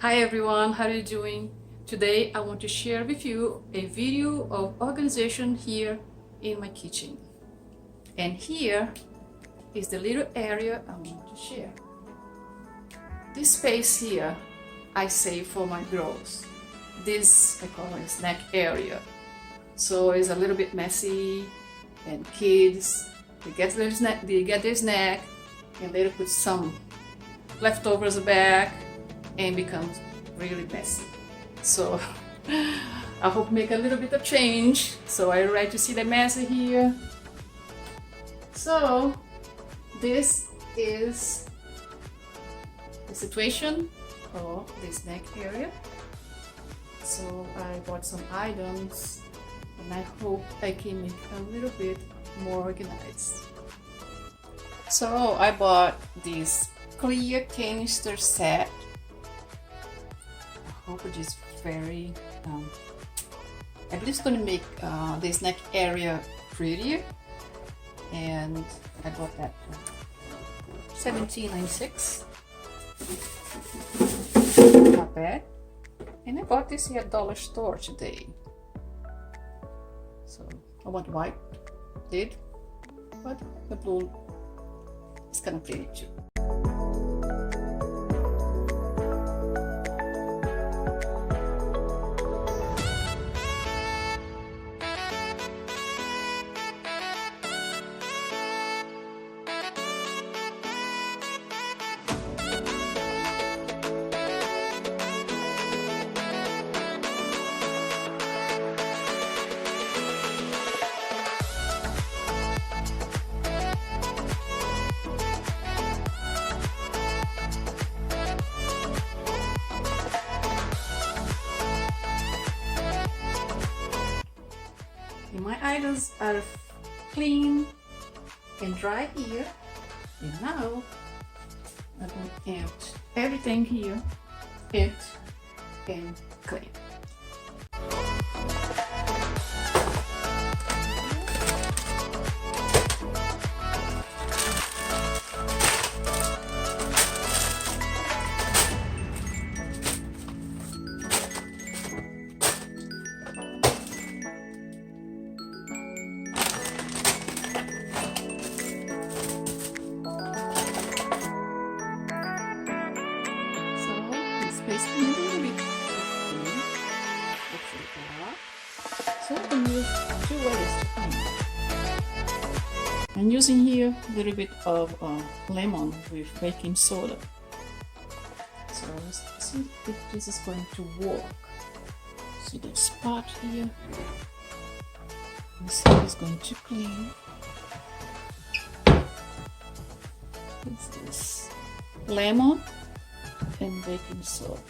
Hi everyone, how are you doing? Today I want to share with you a video of organization here in my kitchen. And here is the little area I want to share. This space here I save for my girls. This I call a snack area. So it's a little bit messy and kids, they get their snack and later put some leftovers back and becomes really messy. So I hope make a little bit of change. So are you ready to see the mess here? So this is the situation of the snack area. So I bought some items and I hope I can make a little bit more organized. So I bought this clear canister set. I hope it is very, I believe it's going to make the snack area prettier. And I bought that for $17.96. Not bad. And I bought this here at Dollar Store today. So I want white, did, but the blue is kind of pretty too. My items are clean and dry here, and now I'm going to empty everything here, and clean. So I can use two ways to clean. I'm using here a little bit of lemon with baking soda. So let's see if this is going to work. See the spot here. Let's see if it's going to clean. This is lemon and baking soda.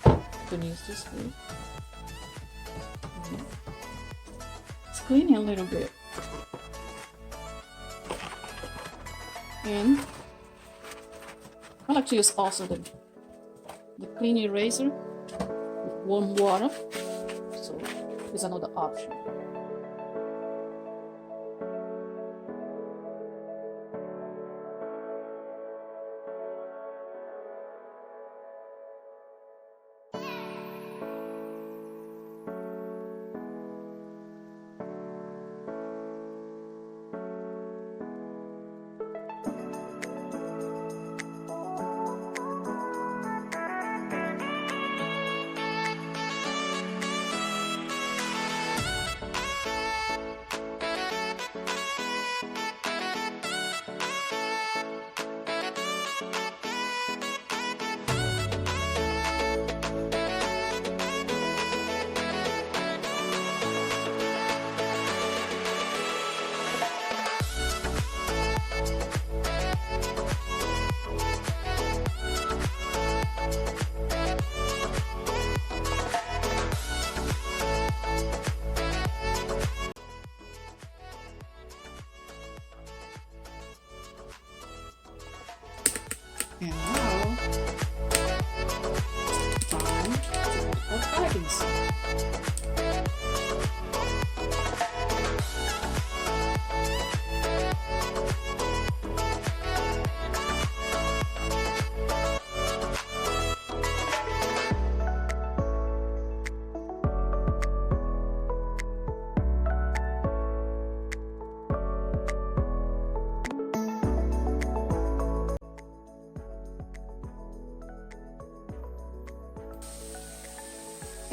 I'm going to use this way. It's cleaning a little bit. And I like to use also the clean eraser with warm water. So there's another option.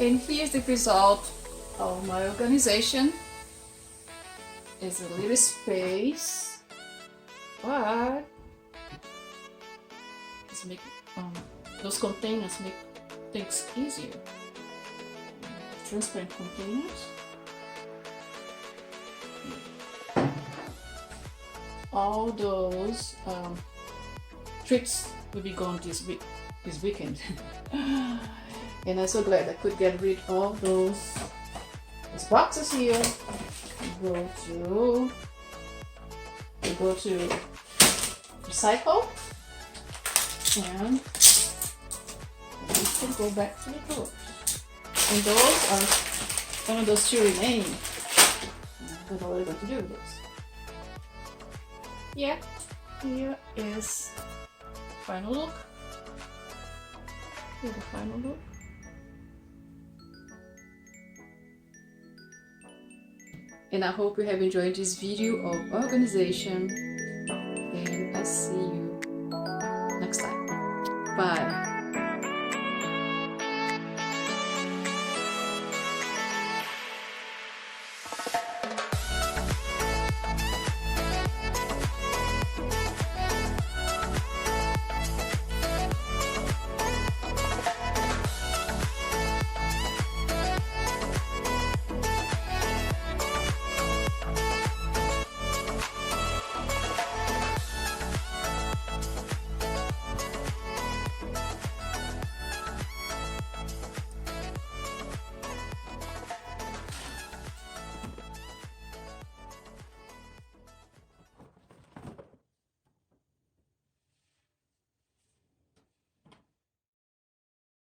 And here's the result of my organization. It's a little space, but it's make those containers make things easier. Transparent containers. All those tricks will be gone this weekend. And I'm so glad I could get rid of these boxes here. We go to recycle, and we can go back to the drawer. And those are some of those two remaining. I don't know what we're going to do with those. Yeah, here is final look. Here's the final look. And I hope you have enjoyed this video of organization, and I see you next time. Bye.